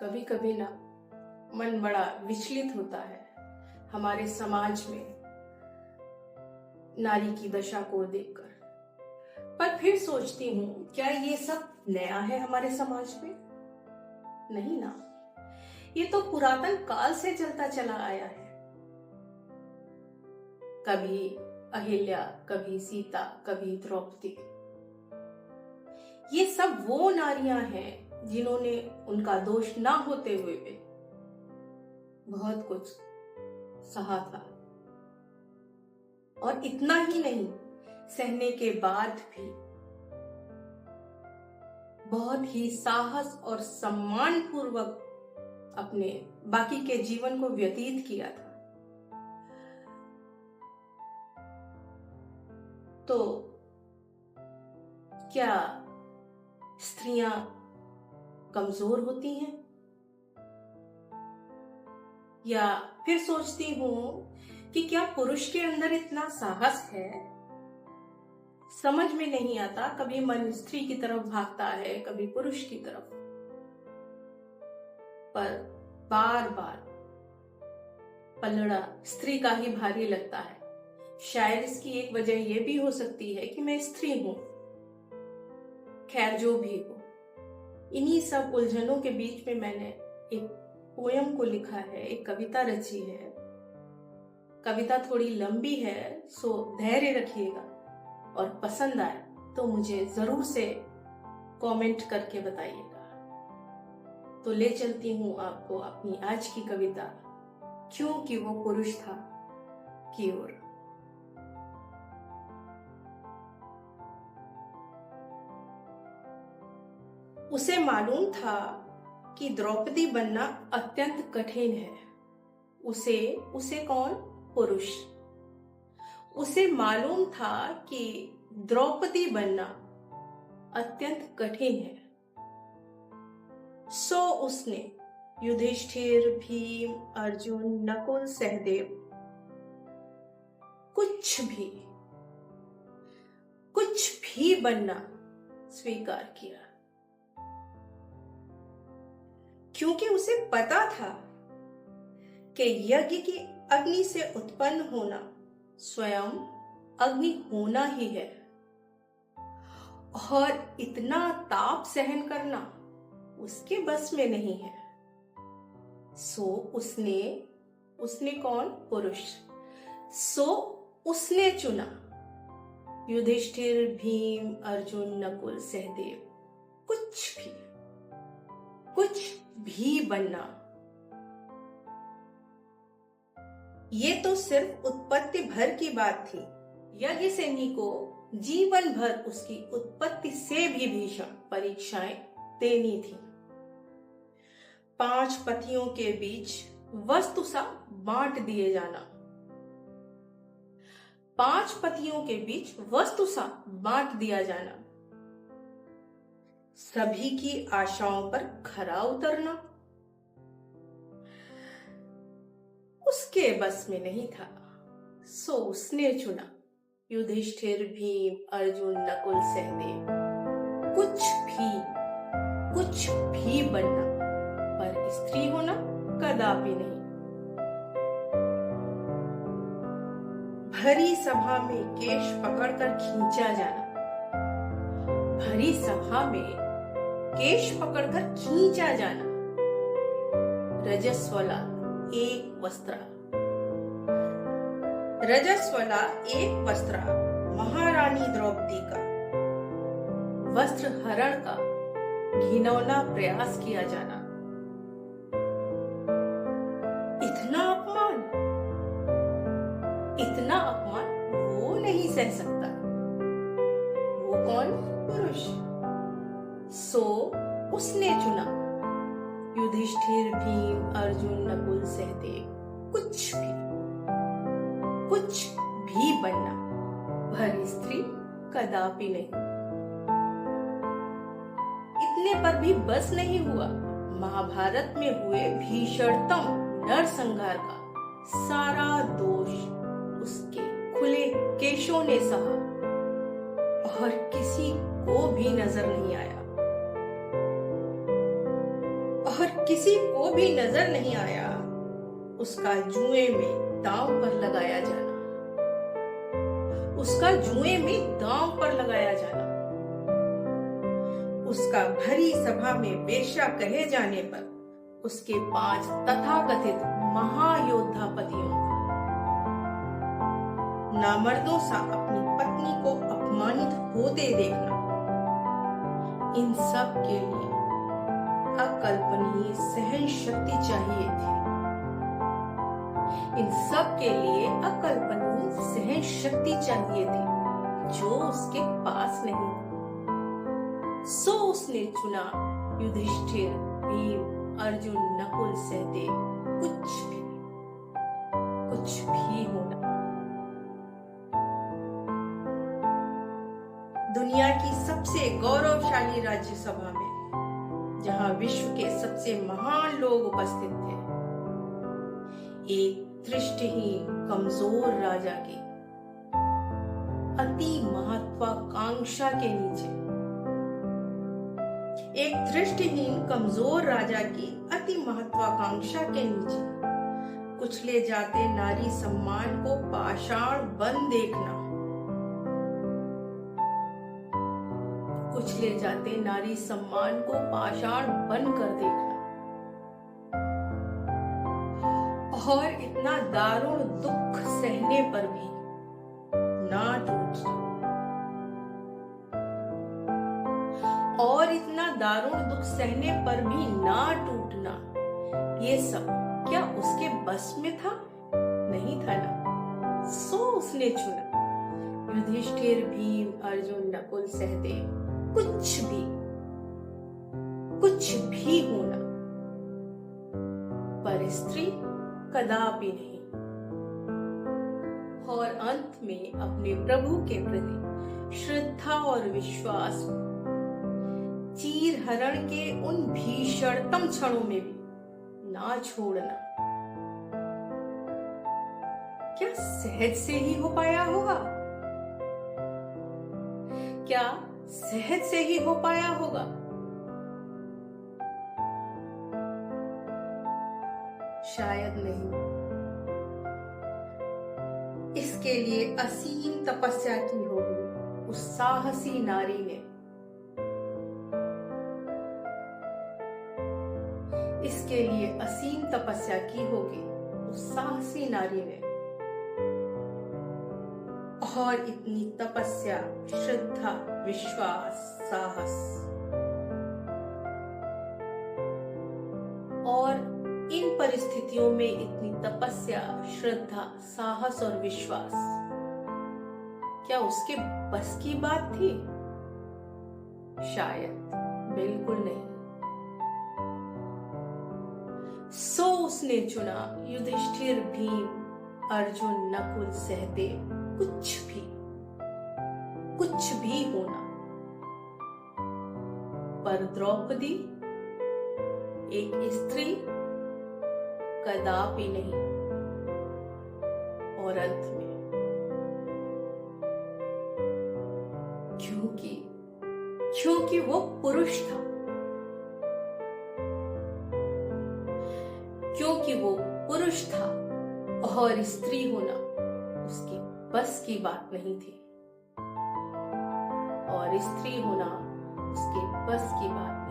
कभी कभी ना मन बड़ा विचलित होता है हमारे समाज में नारी की दशा को देखकर। पर फिर सोचती हूँ, क्या ये सब नया है हमारे समाज में? नहीं ना, ये तो पुरातन काल से चलता चला आया है। कभी अहिल्या, कभी सीता, कभी द्रौपदी। ये सब वो नारियां हैं जिन्होंने उनका दोष ना होते हुए भी बहुत कुछ सहा था। और इतना ही नहीं, सहने के बाद भी बहुत ही साहस और सम्मान पूर्वक अपने बाकी के जीवन को व्यतीत किया था। तो क्या स्त्रियां कमजोर होती हैं? या फिर सोचती हूं कि क्या पुरुष के अंदर इतना साहस है? समझ में नहीं आता। कभी मन स्त्री की तरफ भागता है, कभी पुरुष की तरफ। पर बार बार पलड़ा स्त्री का ही भारी लगता है। शायद इसकी एक वजह यह भी हो सकती है कि मैं स्त्री हूं। खैर, जो भी हो, इन्हीं सब उलझनों के बीच में मैंने एक पोयम को लिखा है, एक कविता रची है। कविता थोड़ी लंबी है, सो धैर्य रखिएगा, और पसंद आए तो मुझे जरूर से कमेंट करके बताइएगा। तो ले चलती हूं आपको अपनी आज की कविता, क्योंकि वो पुरुष था, की ओर। उसे मालूम था कि द्रौपदी बनना अत्यंत कठिन है। उसे कौन? पुरुष। उसे मालूम था कि द्रौपदी बनना अत्यंत कठिन है। सो उसने युधिष्ठिर, भीम, अर्जुन, नकुल, सहदेव कुछ भी बनना स्वीकार किया, क्योंकि उसे पता था कि यज्ञ की अग्नि से उत्पन्न होना स्वयं अग्नि होना ही है, और इतना ताप सहन करना उसके बस में नहीं है। सो उसने कौन? पुरुष। सो उसने चुना युधिष्ठिर, भीम, अर्जुन, नकुल, सहदेव कुछ भी बनना। ये तो सिर्फ उत्पत्ति भर की बात थी। यज्ञसेनी को जीवन भर उसकी उत्पत्ति से भी भीषण परीक्षाएं देनी थी। 5 पतियों के बीच वस्तु सा बांट दिए जाना। 5 पतियों के बीच वस्तु सा बांट दिया जाना। सभी की आशाओं पर खरा उतरना उसके बस में नहीं था। सो उसने चुना युधिष्ठिर, भीम, अर्जुन, नकुल, सहदेव कुछ भी बनना, पर स्त्री होना कदापि नहीं। भरी सभा में केश पकड़कर खींचा जाना। भरी सभा में केश पकड़कर खींचा जाना। रजस्वला एक वस्त्र महारानी द्रौपदी का वस्त्र हरण का घिनौना प्रयास किया जाना। इतना अपमान वो नहीं सह सकता। वो कौन? पुरुष। सो उसने चुना युधिष्ठिर, भीम, अर्जुन, नकुल, सहदेव कुछ भी बनना, पर स्त्री कदापि नहीं। इतने पर भी बस नहीं हुआ। महाभारत में हुए भीषणतम नरसंहार का सारा दोष उसके खुले केशों ने सहा, और किसी को भी नजर नहीं आया। और किसी को भी नजर नहीं आया उसका जुए में दांव पर लगाया जाना, उसका जुए में दांव पर लगाया जाना, उसका भरी सभा में वेश्या कहे जाने पर उसके 5 तथाकथित महायोद्धा पतियों का नामर्दों सा अपनी पत्नी को अपमानित होते देखना, इन सब के लिए अकल्पनीय सहन शक्ति चाहिए थी। इन सब के लिए अकल्पनीय सहन शक्ति चाहिए थी जो उसके पास नहीं थी। सो उसने चुना युधिष्ठिर, भीम, अर्जुन, नकुल, सहदेव, कुछ भी होना। दुनिया की सबसे गौरवशाली राज्यसभा में, जहां विश्व के सबसे महान लोग उपस्थित थे, एक दृष्टिहीन कमजोर राजा की अति महत्वाकांक्षा के नीचे, एक दृष्टिहीन कमजोर राजा की अति महत्वाकांक्षा के नीचे कुचले जाते नारी सम्मान को पाषाण बन देखना, कुचले जाते नारी सम्मान को पाषाण बन कर देखना, और इतना दारुण दुख सहने पर भी ना टूटना, और इतना दारुण दुख सहने पर भी ना टूटना, ये सब क्या उसके बस में था? नहीं था ना। सो उसने चुना युधिष्ठिर, भीम, अर्जुन, नकुल, सहदेव, कुछ भी होना, पर स्त्री कदापि नहीं। और अंत में अपने प्रभु के प्रति श्रद्धा और विश्वास को चीर हरण के उन भीषणतम क्षणों में भी ना छोड़ना। क्या सहज से ही हो पाया होगा? क्या सहज से ही हो पाया होगा? शायद नहीं। इसके लिए असीम तपस्या की होगी उस साहसी नारी ने। इसके लिए असीम तपस्या की होगी उस साहसी नारी ने। और इतनी तपस्या, श्रद्धा, विश्वास, साहस और इन परिस्थितियों में इतनी तपस्या, श्रद्धा, साहस और विश्वास क्या उसके बस की बात थी? शायद बिल्कुल नहीं। सो उसने चुना युधिष्ठिर, भीम, अर्जुन, नकुल, सहदेव, कुछ भी होना, पर द्रौपदी एक स्त्री कदापि नहीं। और अंत में क्योंकि वो पुरुष था, क्योंकि वो पुरुष था और स्त्री होना उसकी बस की बात नहीं थी, और स्त्री होना उसके बस की बात